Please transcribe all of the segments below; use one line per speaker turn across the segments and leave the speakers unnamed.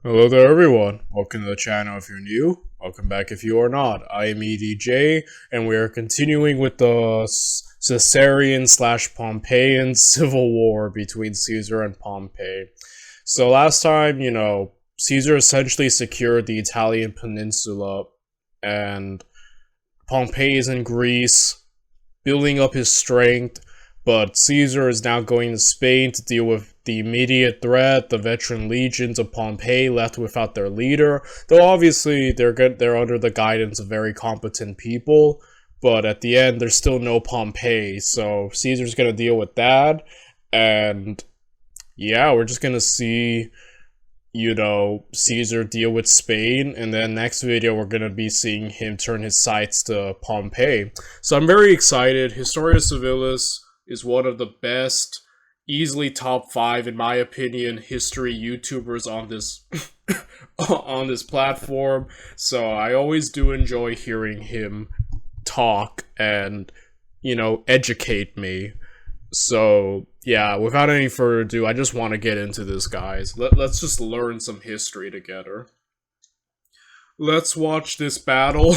Hello there everyone, welcome to the channel if you're new, welcome back if you are not. I am EDJ, and we are continuing with the Caesarian / Pompeian civil war between Caesar and Pompey. So last time, Caesar essentially secured the Italian peninsula, and Pompey is in Greece, building up his strength, but Caesar is now going to Spain to deal with the immediate threat, the veteran legions of Pompey left without their leader. Though obviously they're under the guidance of very competent people, but at the end there's still no Pompey, so Caesar's gonna deal with that, and yeah, we're just gonna see, Caesar deal with Spain, and then next video we're gonna be seeing him turn his sights to Pompey. So I'm very excited. Historia Civilis is one of the best, easily top 5 in my opinion, history YouTubers on this on this platform. So I always do enjoy hearing him talk and, educate me. So yeah, without any further ado, I just want to get into this, guys. Let's just learn some history together. Let's watch this battle.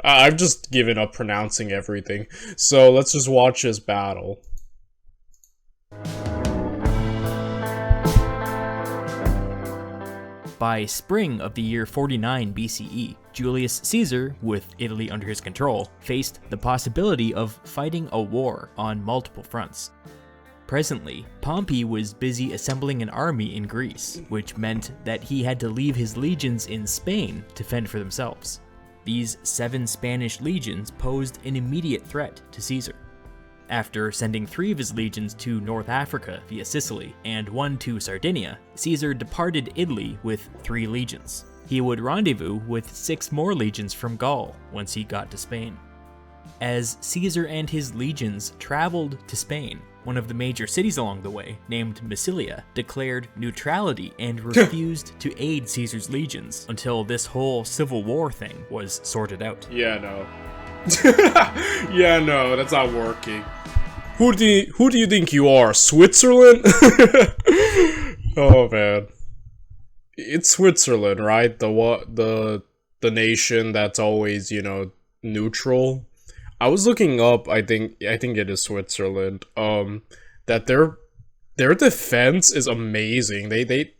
I've just given up pronouncing everything. So let's just watch this battle.
By spring of the year 49 BCE, Julius Caesar, with Italy under his control, faced the possibility of fighting a war on multiple fronts. Presently, Pompey was busy assembling an army in Greece, which meant that he had to leave his legions in Spain to fend for themselves. These 7 Spanish legions posed an immediate threat to Caesar. After sending 3 of his legions to North Africa via Sicily and 1 to Sardinia, Caesar departed Italy with 3 legions. He would rendezvous with 6 more legions from Gaul once he got to Spain. As Caesar and his legions traveled to Spain, one of the major cities along the way, named Massilia, declared neutrality and refused to aid Caesar's legions until this whole civil war thing was sorted out.
Yeah, no. Yeah, no, that's not working. Who do you think you are, Switzerland? Oh man, it's Switzerland, right? The nation that's always neutral. I was looking up. I think it is Switzerland. That their defense is amazing. They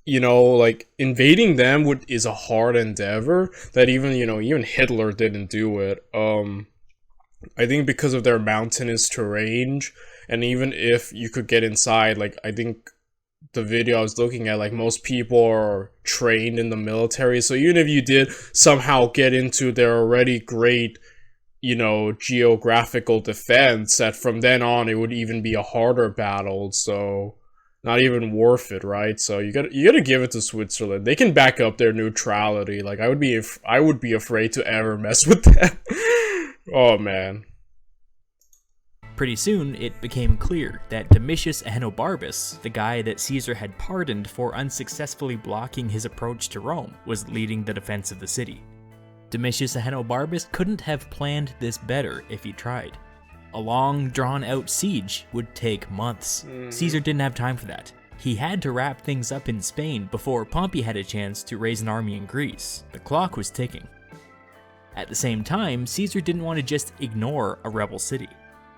like invading them is a hard endeavor that even Hitler didn't do it. I think because of their mountainous terrain, and even if you could get inside, like I think the video I was looking at, like most people are trained in the military, so even if you did somehow get into their already great, geographical defense, that from then on it would even be a harder battle, so not even worth it, right? So you gotta give it to Switzerland. They can back up their neutrality. Like I would be afraid to ever mess with them. Oh man.
Pretty soon, it became clear that Domitius Ahenobarbus, the guy that Caesar had pardoned for unsuccessfully blocking his approach to Rome, was leading the defense of the city. Domitius Ahenobarbus couldn't have planned this better if he tried. A long, drawn-out siege would take months. Caesar didn't have time for that. He had to wrap things up in Spain before Pompey had a chance to raise an army in Greece. The clock was ticking. At the same time, Caesar didn't want to just ignore a rebel city.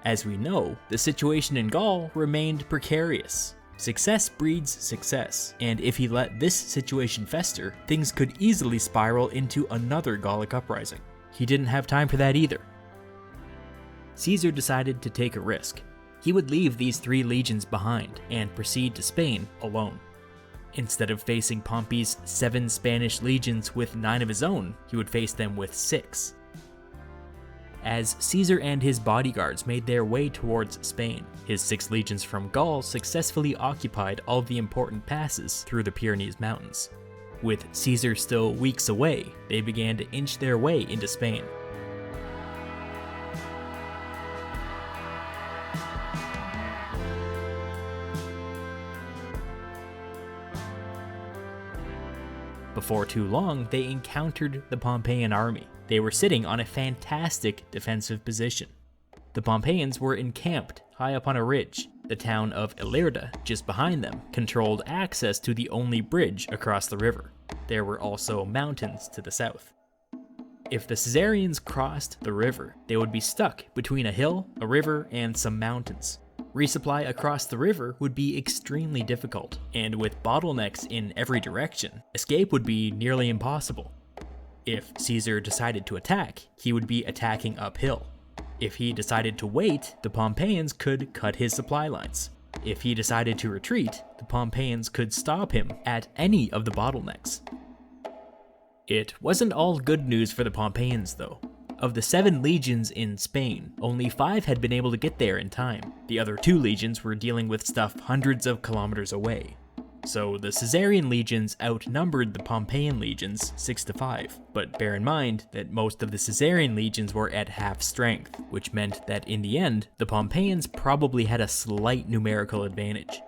As we know, the situation in Gaul remained precarious. Success breeds success, and if he let this situation fester, things could easily spiral into another Gallic uprising. He didn't have time for that either. Caesar decided to take a risk. He would leave these 3 legions behind and proceed to Spain alone. Instead of facing Pompey's 7 Spanish legions with 9 of his own, he would face them with 6. As Caesar and his bodyguards made their way towards Spain, his 6 legions from Gaul successfully occupied all the important passes through the Pyrenees Mountains. With Caesar still weeks away, they began to inch their way into Spain. Before too long, they encountered the Pompeian army. They were sitting on a fantastic defensive position. The Pompeians were encamped high up on a ridge, The town of Ilerda, just behind them, controlled access to the only bridge across the river. There were also mountains to the south. If the Caesarians crossed the river, they would be stuck between a hill, a river, and some mountains. Resupply across the river would be extremely difficult, and with bottlenecks in every direction, escape would be nearly impossible. If Caesar decided to attack, he would be attacking uphill. If he decided to wait, the Pompeians could cut his supply lines. If he decided to retreat, the Pompeians could stop him at any of the bottlenecks. It wasn't all good news for the Pompeians, though. Of the 7 legions in Spain, only 5 had been able to get there in time. The other 2 legions were dealing with stuff hundreds of kilometers away. So the Caesarian legions outnumbered the Pompeian legions 6-5, but bear in mind that most of the Caesarian legions were at half strength, which meant that in the end, the Pompeians probably had a slight numerical advantage.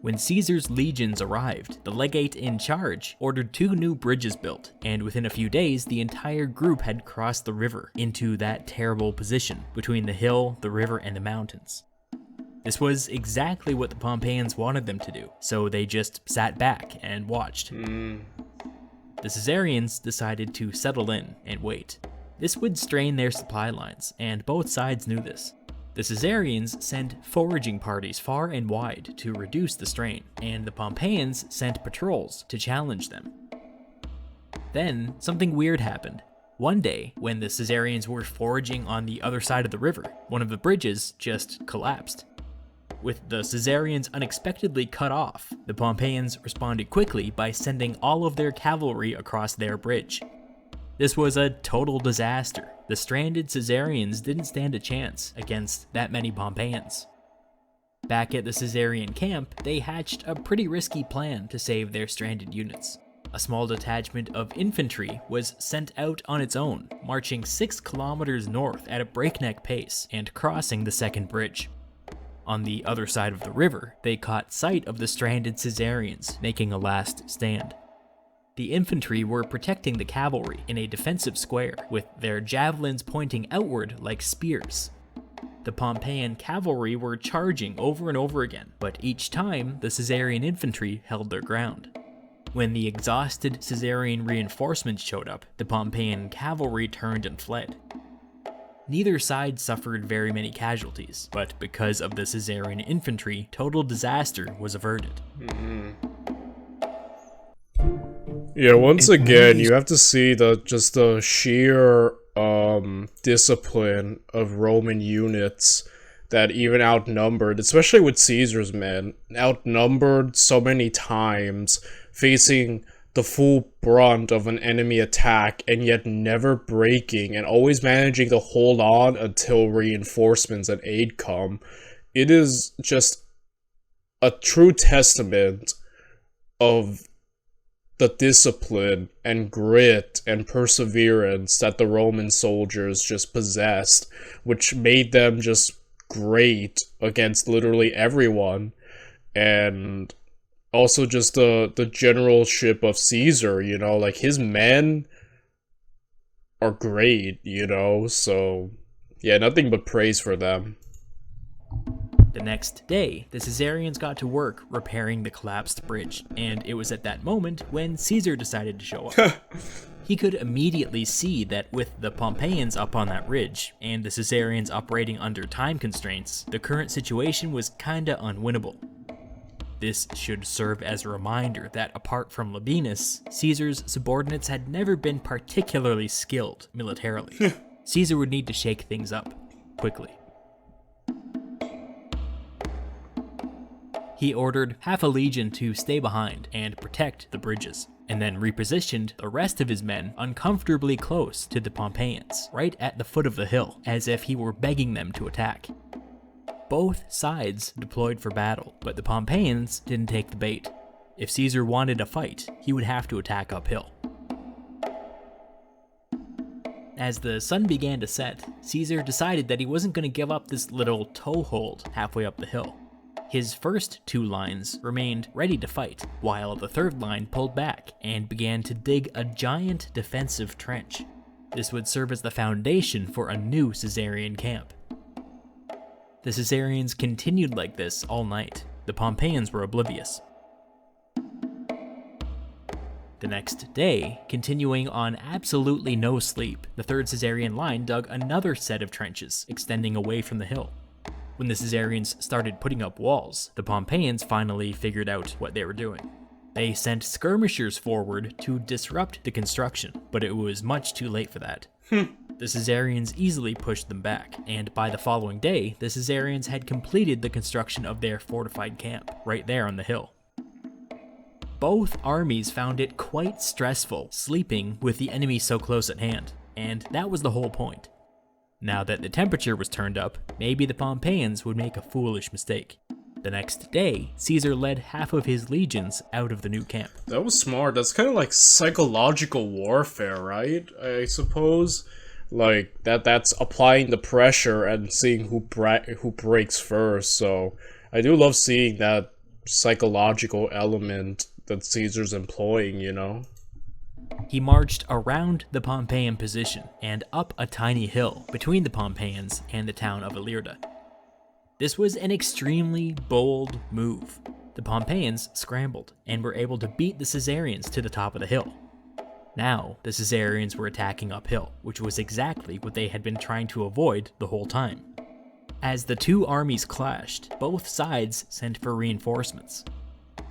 When Caesar's legions arrived, the legate in charge ordered 2 new bridges built, and within a few days, the entire group had crossed the river into that terrible position between the hill, the river, and the mountains. This was exactly what the Pompeians wanted them to do, so they just sat back and watched. The Caesarians decided to settle in and wait. This would strain their supply lines, and both sides knew this. The Caesarians sent foraging parties far and wide to reduce the strain, and the Pompeians sent patrols to challenge them. Then, something weird happened. One day, when the Caesarians were foraging on the other side of the river, one of the bridges just collapsed. With the Caesarians unexpectedly cut off, the Pompeians responded quickly by sending all of their cavalry across their bridge. This was a total disaster. The stranded Caesarians didn't stand a chance against that many Pompeians. Back at the Caesarian camp, they hatched a pretty risky plan to save their stranded units. A small detachment of infantry was sent out on its own, marching 6 kilometers north at a breakneck pace and crossing the second bridge. On the other side of the river, they caught sight of the stranded Caesarians, making a last stand. The infantry were protecting the cavalry in a defensive square, with their javelins pointing outward like spears. The Pompeian cavalry were charging over and over again, but each time the Caesarian infantry held their ground. When the exhausted Caesarian reinforcements showed up, the Pompeian cavalry turned and fled. Neither side suffered very many casualties, but because of the Caesarian infantry, total disaster was averted.
Yeah, once again, you have to see the sheer discipline of Roman units that even outnumbered, especially with Caesar's men, outnumbered so many times, facing the full brunt of an enemy attack and yet never breaking and always managing to hold on until reinforcements and aid come. It is just a true testament of the discipline and grit and perseverance that the Roman soldiers just possessed, which made them just great against literally everyone. And also just the generalship of Caesar, you know, like his men are great, you know, so yeah, nothing but praise for them.
The next day, the Caesarians got to work repairing the collapsed bridge, and it was at that moment when Caesar decided to show up. He could immediately see that with the Pompeians up on that ridge, and the Caesarians operating under time constraints, the current situation was kinda unwinnable. This should serve as a reminder that apart from Labienus, Caesar's subordinates had never been particularly skilled militarily. Caesar would need to shake things up quickly. He ordered half a legion to stay behind and protect the bridges, and then repositioned the rest of his men uncomfortably close to the Pompeians, right at the foot of the hill, as if he were begging them to attack. Both sides deployed for battle, but the Pompeians didn't take the bait. If Caesar wanted a fight, he would have to attack uphill. As the sun began to set, Caesar decided that he wasn't going to give up this little toehold halfway up the hill. His first 2 lines remained ready to fight, while the third line pulled back and began to dig a giant defensive trench. This would serve as the foundation for a new Caesarian camp. The The Caesarians continued like this all night. The Pompeians were oblivious. The next day, continuing on absolutely no sleep, the 3rd Caesarian line dug another set of trenches, extending away from the hill. When the Caesarians started putting up walls, the Pompeians finally figured out what they were doing. They sent skirmishers forward to disrupt the construction, but it was much too late for that. The Caesarians easily pushed them back, and by the following day, the Caesarians had completed the construction of their fortified camp, right there on the hill. Both armies found it quite stressful sleeping with the enemy so close at hand, and that was the whole point. Now that the temperature was turned up, maybe the Pompeians would make a foolish mistake. The next day, Caesar led half of his legions out of the new camp.
That was smart. That's kind of like psychological warfare, right? I suppose. Like, that's applying the pressure and seeing who breaks first. So, I do love seeing that psychological element that Caesar's employing, you know?
He marched around the Pompeian position and up a tiny hill between the Pompeians and the town of Ilerda. This was an extremely bold move. The Pompeians scrambled and were able to beat the Caesarians to the top of the hill. Now, the Caesarians were attacking uphill, which was exactly what they had been trying to avoid the whole time. As the two armies clashed, both sides sent for reinforcements.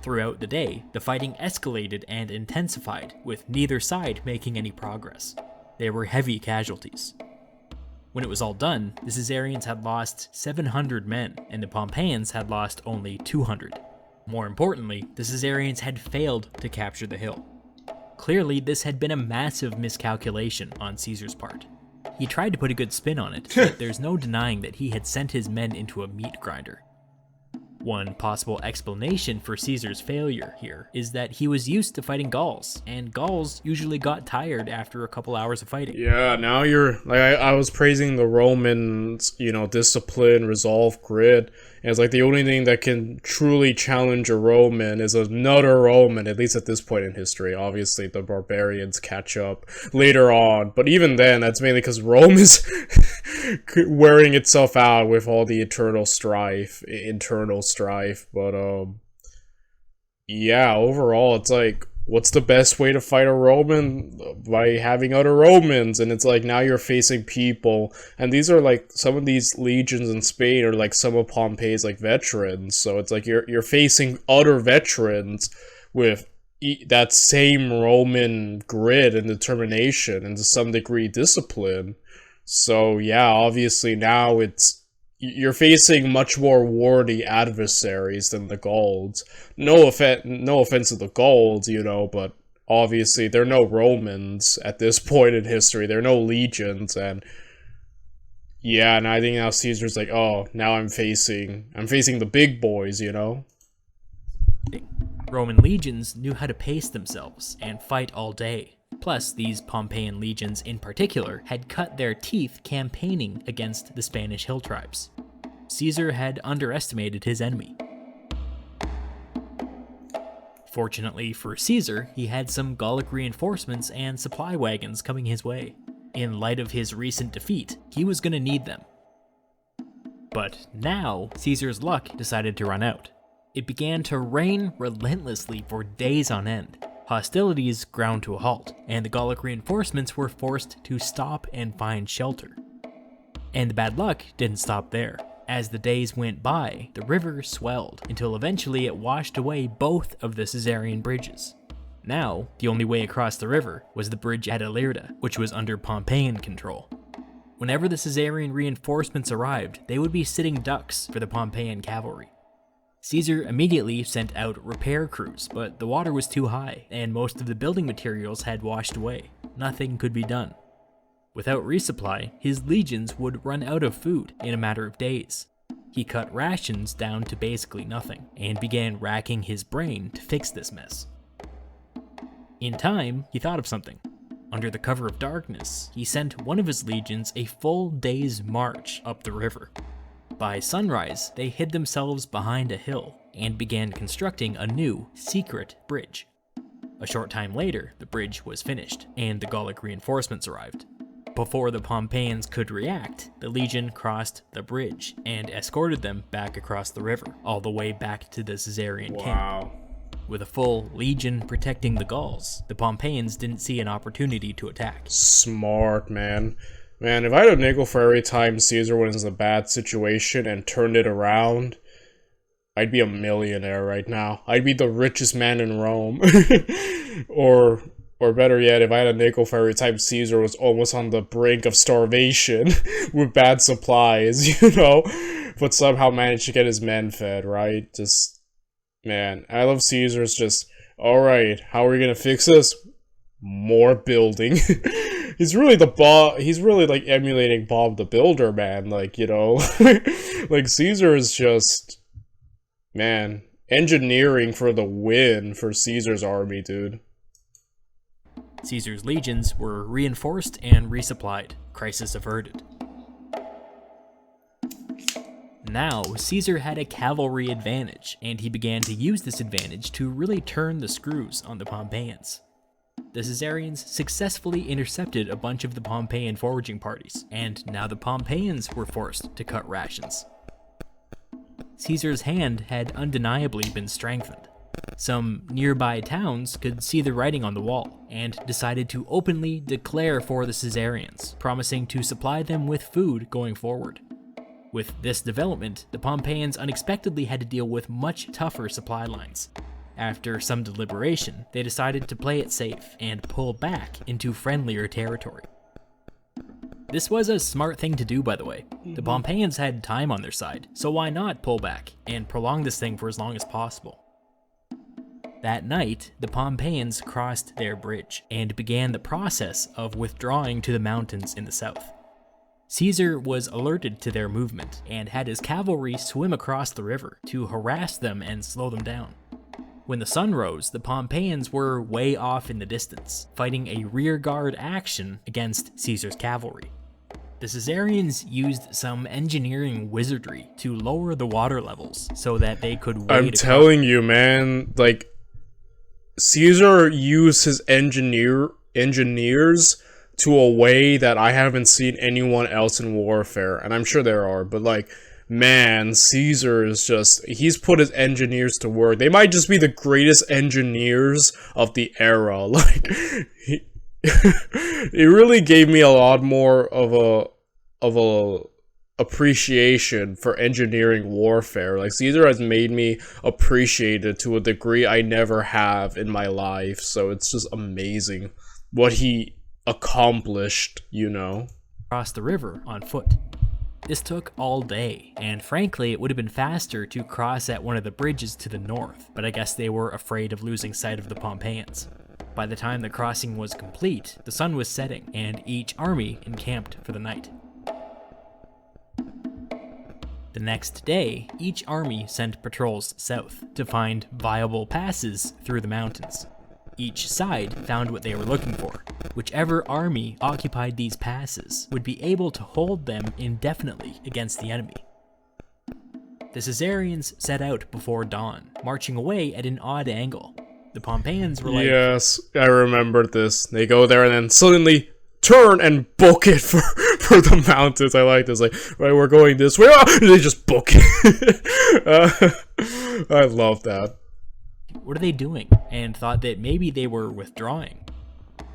Throughout the day, the fighting escalated and intensified, with neither side making any progress. There were heavy casualties. When it was all done, the Caesarians had lost 700 men, and the Pompeians had lost only 200. More importantly, the Caesarians had failed to capture the hill. Clearly, this had been a massive miscalculation on Caesar's part. He tried to put a good spin on it, but there's no denying that he had sent his men into a meat grinder. One possible explanation for Caesar's failure here is that he was used to fighting Gauls, and Gauls usually got tired after a couple hours of fighting.
Yeah, now you're, like, I was praising the Romans, you know, discipline, resolve, grit, and it's like the only thing that can truly challenge a Roman is another Roman, at least at this point in history. Obviously, the barbarians catch up later on, but even then, that's mainly because Rome is wearing itself out with all the internal strife, but, yeah, overall, it's like, what's the best way to fight a Roman? By having other Romans, and it's like, now you're facing people, and these are like, some of these legions in Spain are like some of Pompey's like veterans, so it's like you're facing other veterans with that same Roman grit and determination, and to some degree discipline. So yeah, obviously now you're facing much more worthy adversaries than the Gauls. No offense to the Gauls, you know, but obviously they're no Romans at this point in history. They're no legions, and yeah, and I think now Caesar's like, oh, now I'm facing the big boys, you know?
Roman legions knew how to pace themselves and fight all day. Plus, these Pompeian legions in particular had cut their teeth campaigning against the Spanish hill tribes. Caesar had underestimated his enemy. Fortunately for Caesar, he had some Gallic reinforcements and supply wagons coming his way. In light of his recent defeat, he was going to need them. But now, Caesar's luck decided to run out. It began to rain relentlessly for days on end. Hostilities ground to a halt, and the Gallic reinforcements were forced to stop and find shelter. And the bad luck didn't stop there. As the days went by, the river swelled until eventually it washed away both of the Caesarian bridges. Now, the only way across the river was the bridge at Ilerda, which was under Pompeian control. Whenever the Caesarian reinforcements arrived, they would be sitting ducks for the Pompeian cavalry. Caesar immediately sent out repair crews, but the water was too high, and most of the building materials had washed away. Nothing could be done. Without resupply, his legions would run out of food in a matter of days. He cut rations down to basically nothing, and began racking his brain to fix this mess. In time, he thought of something. Under the cover of darkness, he sent one of his legions a full day's march up the river. By sunrise, they hid themselves behind a hill and began constructing a new, secret bridge. A short time later, the bridge was finished, and the Gallic reinforcements arrived. before the Pompeians could react, the legion crossed the bridge and escorted them back across the river, all the way back to the Caesarian camp.
Wow.
With a full legion protecting the Gauls, the Pompeians didn't see an opportunity to attack.
Smart, man. Man, if I had a nickel for every time Caesar was in a bad situation and turned it around, I'd be a millionaire right now. I'd be the richest man in Rome. Or better yet, if I had a nickel for every time Caesar was almost on the brink of starvation with bad supplies, you know? But somehow managed to get his men fed, right? Just, man, I love Caesar's just, alright, how are we gonna fix this? More building. He's really like emulating Bob the Builder, man. Like, you know, like Caesar is just, man, engineering for the win for Caesar's army, dude.
Caesar's legions were reinforced and resupplied, crisis averted. Now, Caesar had a cavalry advantage, and he began to use this advantage to really turn the screws on the Pompeians. The Caesarians successfully intercepted a bunch of the Pompeian foraging parties, and now the Pompeians were forced to cut rations. Caesar's hand had undeniably been strengthened. Some nearby towns could see the writing on the wall, and decided to openly declare for the Caesarians, promising to supply them with food going forward. With this development, the Pompeians unexpectedly had to deal with much tougher supply lines. After some deliberation, they decided to play it safe and pull back into friendlier territory. This was a smart thing to do, by the way. The Pompeians had time on their side, so why not pull back and prolong this thing for as long as possible? That night, the Pompeians crossed their bridge and began the process of withdrawing to the mountains in the south. Caesar was alerted to their movement and had his cavalry swim across the river to harass them and slow them down. When the sun rose, the Pompeians were way off in the distance, fighting a rearguard action against Caesar's cavalry. The Caesarians used some engineering wizardry to lower the water levels so that they could wade
I'm telling you, man, like, Caesar used his engineers to a way that I haven't seen anyone else in warfare, and I'm sure there are, but like, man, Caesar is just, he's put his engineers to work. They might just be the greatest engineers of the era. Like, it really gave me a lot more of a appreciation for engineering warfare. Like, Caesar has made me appreciate it to a degree I never have in my life, so it's just amazing what he accomplished, you know?
Across the river on foot. This took all day, and frankly, it would have been faster to cross at one of the bridges to the north, but I guess they were afraid of losing sight of the Pompeians. By the time the crossing was complete, the sun was setting, and each army encamped for the night. The next day, each army sent patrols south to find viable passes through the mountains. Each side found what they were looking for. Whichever army occupied these passes would be able to hold them indefinitely against the enemy. The Caesarians set out before dawn, marching away at an odd angle. The Pompeians were like,
yes, I remembered this. They go there and then suddenly turn and book it for the mountains. I like this. Like, right, we're going this way. Oh! They just book it. I love that.
What are they doing? And thought that maybe they were withdrawing.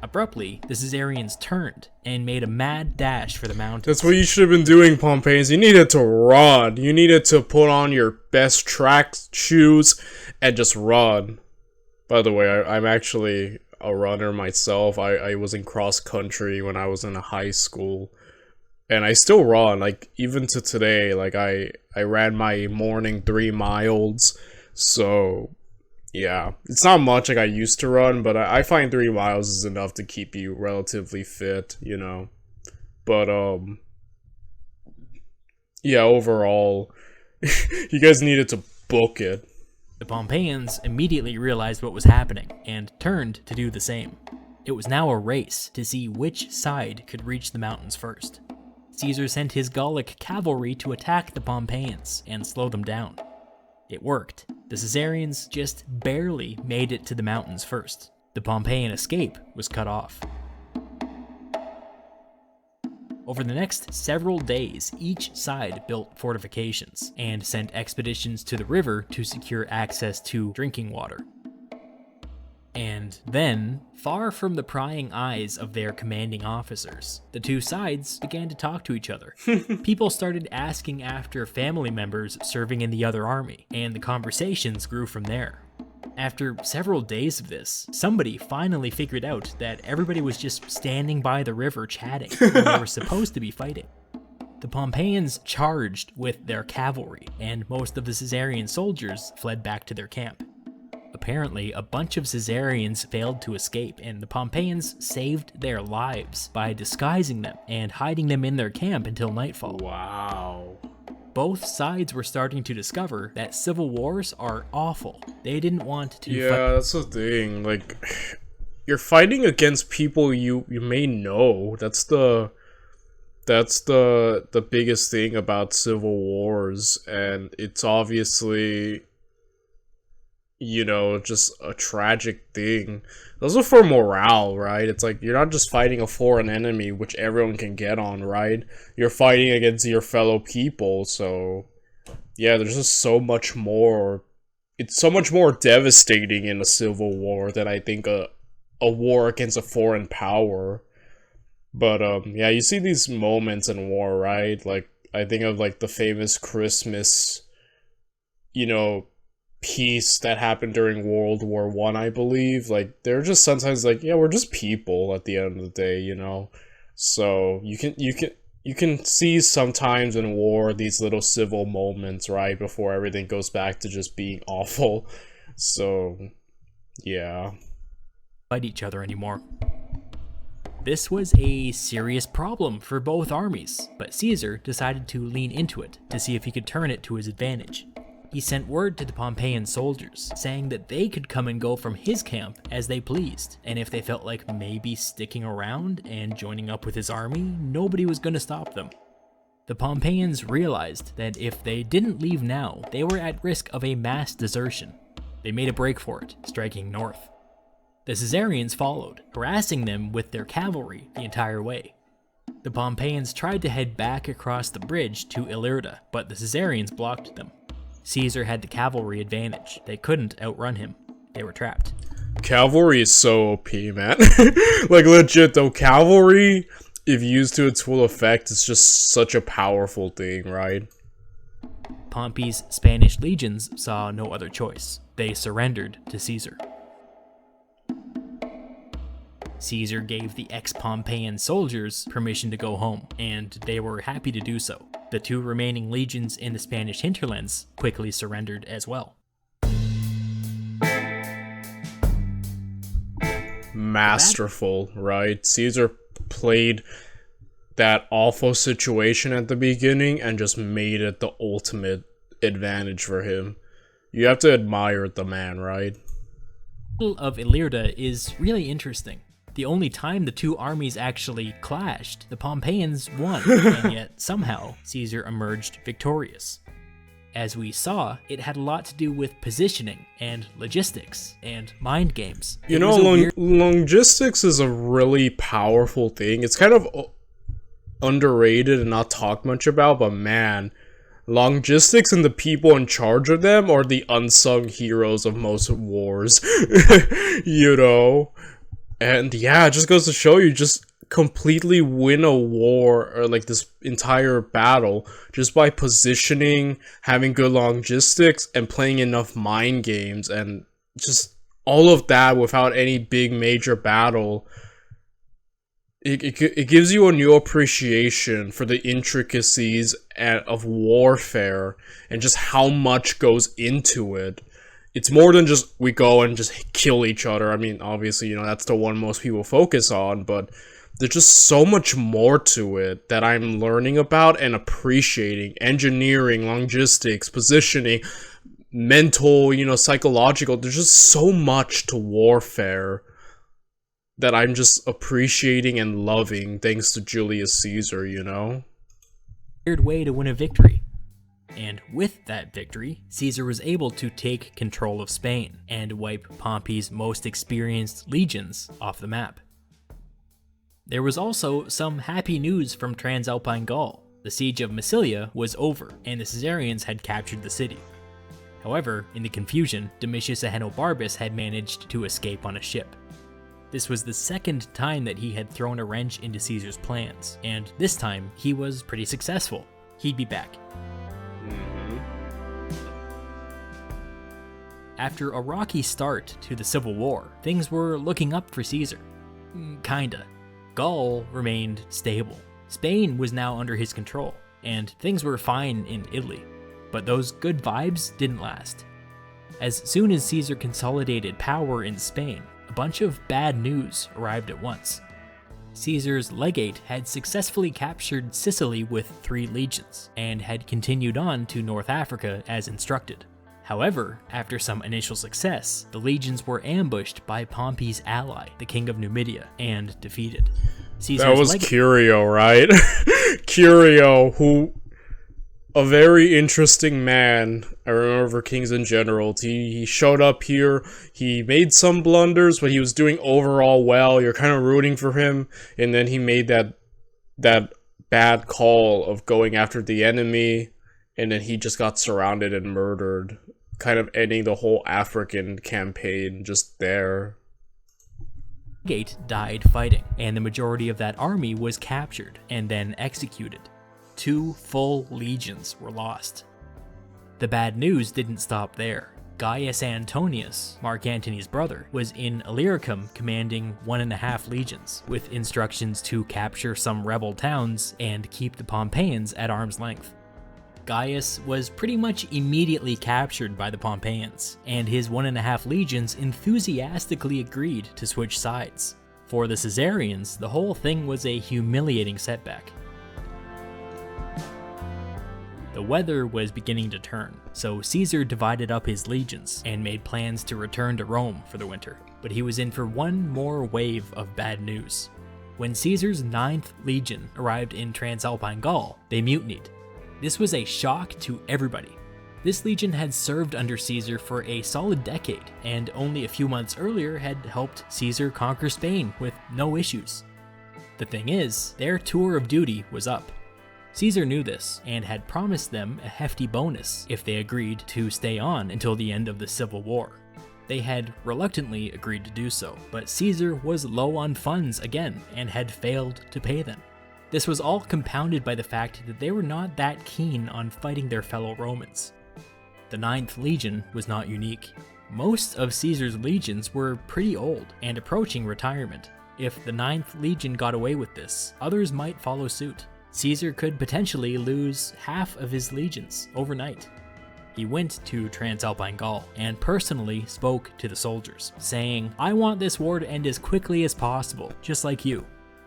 Abruptly, the Caesarians turned and made a mad dash for the mountains.
That's what you should have been doing, Pompeians. You needed to run. You needed to put on your best track shoes and just run. By the way, I'm actually a runner myself. I was in cross country when I was in high school. And I still run. Like, even to today, like, I ran my morning 3 miles. So, yeah. It's not much like I used to run, but I find 3 miles is enough to keep you relatively fit, you know. But, yeah, overall, you guys needed to book it.
The Pompeians immediately realized what was happening and turned to do the same. It was now a race to see which side could reach the mountains first. Caesar sent his Gallic cavalry to attack the Pompeians and slow them down. It worked. The Caesarians just barely made it to the mountains first. The Pompeian escape was cut off. Over the next several days, each side built fortifications and sent expeditions to the river to secure access to drinking water. And then, far from the prying eyes of their commanding officers, the two sides began to talk to each other. People started asking after family members serving in the other army, and the conversations grew from there. After several days of this, somebody finally figured out that everybody was just standing by the river chatting when they were supposed to be fighting. The Pompeians charged with their cavalry, and most of the Caesarian soldiers fled back to their camp. Apparently, a bunch of Caesarians failed to escape, and the Pompeians saved their lives by disguising them and hiding them in their camp until nightfall.
Wow.
Both sides were starting to discover that civil wars are awful. They didn't want to
Yeah, that's the thing. Like, you're fighting against people you may know. That's the biggest thing about civil wars, and it's obviously, you know, just a tragic thing. Also for morale, right? It's like, you're not just fighting a foreign enemy, which everyone can get on, right? You're fighting against your fellow people, so yeah, there's just so much more. It's so much more devastating in a civil war than I think a war against a foreign power. But yeah, you see these moments in war, right? Like, I think of like the famous Christmas, you know, peace that happened during World War I believe. Like, they're just sometimes like, yeah, we're just people at the end of the day, you know. So you can see sometimes in war these little civil moments, right, before everything goes back to just being awful. So yeah,
fight each other anymore. This was a serious problem for both armies, but Caesar decided to lean into it to see if he could turn it to his advantage. He sent word to the Pompeian soldiers, saying that they could come and go from his camp as they pleased, and if they felt like maybe sticking around and joining up with his army, nobody was going to stop them. The Pompeians realized that if they didn't leave now, they were at risk of a mass desertion. They made a break for it, striking north. The Caesarians followed, harassing them with their cavalry the entire way. The Pompeians tried to head back across the bridge to Ilerda, but the Caesarians blocked them. Caesar had the cavalry advantage. They couldn't outrun him. They were trapped.
Cavalry is so OP, man. Like, legit though, cavalry, if used to its full effect, is just such a powerful thing, right?
Pompey's Spanish legions saw no other choice. They surrendered to Caesar. Caesar gave the ex-Pompeian soldiers permission to go home, and they were happy to do so. The two remaining legions in the Spanish hinterlands quickly surrendered as well.
Masterful, right? Caesar played that awful situation at the beginning and just made it the ultimate advantage for him. You have to admire the man, right?
The Battle of Ilerda is really interesting. The only time the two armies actually clashed, the Pompeians won, and yet somehow Caesar emerged victorious. As we saw, it had a lot to do with positioning and logistics and mind games.
You know, logistics is a really powerful thing. It's kind of underrated and not talked much about, but man, logistics and the people in charge of them are the unsung heroes of most wars. You know? And yeah, it just goes to show you, just completely win a war, or like this entire battle, just by positioning, having good logistics, and playing enough mind games, and just all of that without any big major battle. It gives you a new appreciation for the intricacies of warfare and just how much goes into it. It's more than just we go and just kill each other. I mean, obviously, you know, that's the one most people focus on, but there's just so much more to it that I'm learning about and appreciating. Engineering, logistics, positioning, mental, you know, psychological. There's just so much to warfare that I'm just appreciating and loving thanks to Julius Caesar, you know?
Weird way to win a victory. And with that victory, Caesar was able to take control of Spain and wipe Pompey's most experienced legions off the map. There was also some happy news from Transalpine Gaul. The siege of Massilia was over, and the Caesarians had captured the city. However, in the confusion, Domitius Ahenobarbus had managed to escape on a ship. This was the second time that he had thrown a wrench into Caesar's plans, and this time he was pretty successful. He'd be back. After a rocky start to the Civil War, things were looking up for Caesar. Kinda. Gaul remained stable. Spain was now under his control, and things were fine in Italy. But those good vibes didn't last. As soon as Caesar consolidated power in Spain, a bunch of bad news arrived at once. Caesar's legate had successfully captured Sicily with 3 legions, and had continued on to North Africa as instructed. However, after some initial success, the legions were ambushed by Pompey's ally, the king of Numidia, and defeated.
That was Curio, right? Curio, who... a very interesting man. I remember for Kings in general. He showed up here, he made some blunders, but he was doing overall well. You're kind of rooting for him, and then he made that bad call of going after the enemy, and then he just got surrounded and murdered, kind of ending the whole African campaign just there.
Legate died fighting, and the majority of that army was captured and then executed. 2 full legions were lost. The bad news didn't stop there. Gaius Antonius, Mark Antony's brother, was in Illyricum commanding 1.5 legions, with instructions to capture some rebel towns and keep the Pompeians at arm's length. Gaius was pretty much immediately captured by the Pompeians, and his 1.5 legions enthusiastically agreed to switch sides. For the Caesarians, the whole thing was a humiliating setback. The weather was beginning to turn, so Caesar divided up his legions and made plans to return to Rome for the winter. But he was in for one more wave of bad news. When Caesar's 9th legion arrived in Transalpine Gaul, they mutinied. This was a shock to everybody. This legion had served under Caesar for a solid decade, and only a few months earlier had helped Caesar conquer Spain with no issues. The thing is, their tour of duty was up. Caesar knew this, and had promised them a hefty bonus if they agreed to stay on until the end of the Civil War. They had reluctantly agreed to do so, but Caesar was low on funds again, and had failed to pay them. This was all compounded by the fact that they were not that keen on fighting their fellow Romans. The 9th Legion was not unique. Most of Caesar's legions were pretty old and approaching retirement. If the 9th Legion got away with this, others might follow suit. Caesar could potentially lose half of his legions overnight. He went to Transalpine Gaul and personally spoke to the soldiers, saying, "I want this war to end as quickly as possible, just like you."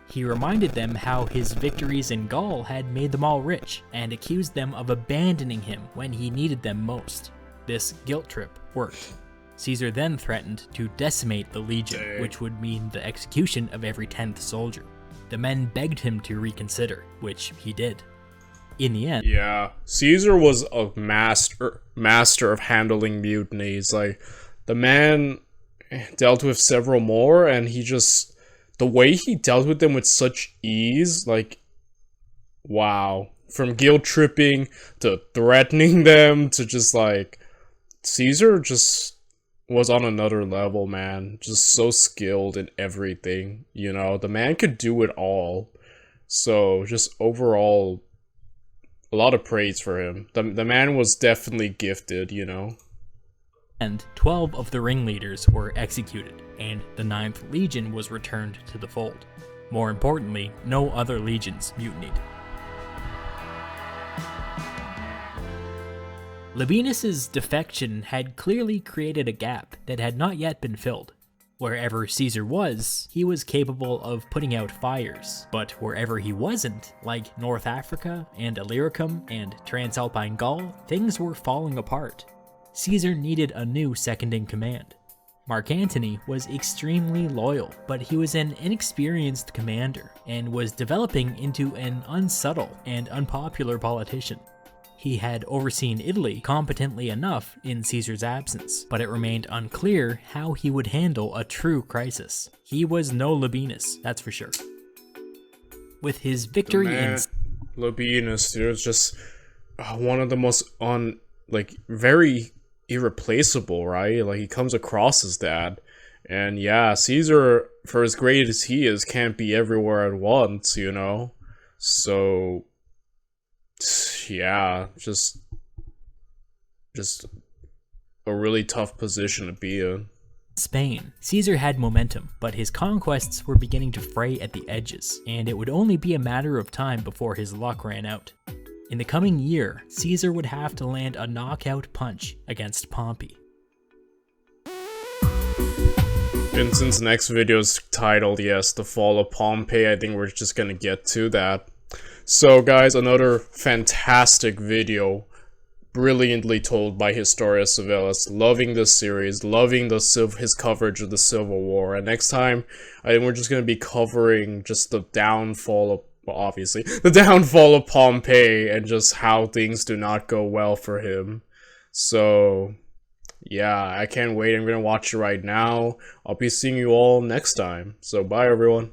He reminded them how his victories in Gaul had made them all rich, and accused them of abandoning him when he needed them most. This guilt trip worked. Caesar then threatened to decimate the legion, which would mean the execution of every 10th soldier. The men begged him to reconsider, which he did. In the end...
Yeah, Caesar was a master of handling mutinies. Like, the man dealt with several more, and he just... the way he dealt with them with such ease, like, wow. From guilt tripping to threatening them to just, like... Caesar just was on another level, man. Just so skilled in everything, you know? The man could do it all. So, just overall, a lot of praise for him. The man was definitely gifted, you know?
And 12 of the ringleaders were executed, and the 9th Legion was returned to the fold. More importantly, no other legions mutinied. Labienus's defection had clearly created a gap that had not yet been filled. Wherever Caesar was, he was capable of putting out fires, but wherever he wasn't, like North Africa and Illyricum and Transalpine Gaul, things were falling apart. Caesar needed a new second-in-command. Mark Antony was extremely loyal, but he was an inexperienced commander and was developing into an unsubtle and unpopular politician. He had overseen Italy competently enough in Caesar's absence, but it remained unclear how he would handle a true crisis. He was no Labienus, that's for sure. With his
The
victory in
man, Labienus, dude, is just one of the most very irreplaceable, right? Like, he comes across as that. And yeah, Caesar, for as great as he is, can't be everywhere at once, you know? So, yeah, just a really tough position to be in.
Spain, Caesar had momentum, but his conquests were beginning to fray at the edges, and it would only be a matter of time before his luck ran out. In the coming year, Caesar would have to land a knockout punch against Pompey.
And since the next video is titled, yes, The Fall of Pompeii, I think we're just gonna get to that. So guys, another fantastic video, brilliantly told by Historia Civilis. Loving this series, loving his coverage of the Civil War. And next time, I think we're just gonna be covering just the downfall of, well, obviously, the downfall of Pompey and just how things do not go well for him. So, yeah, I can't wait. I'm gonna watch it right now. I'll be seeing you all next time. So, bye everyone.